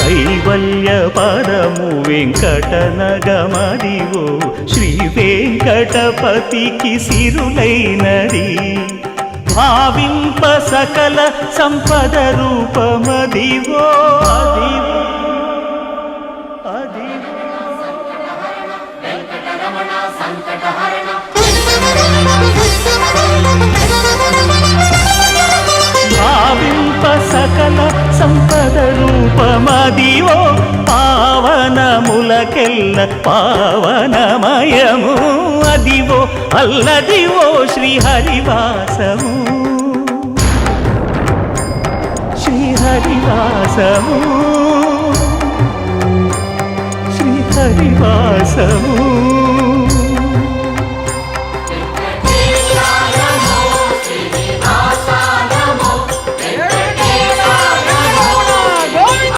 కైవల్య పదము వెంకటనగమదివో శ్రీ వెంకటపతికి సిరులైనది భావింప సకల సంపద రూపమదివో అదివో భావింప సకల సంపద రూపమదివో పావనములకెల్ల పావనమయము అదివో అల్లదివో శ్రీహరివాసము శ్రీహరివాసము శ్రీహరివాసము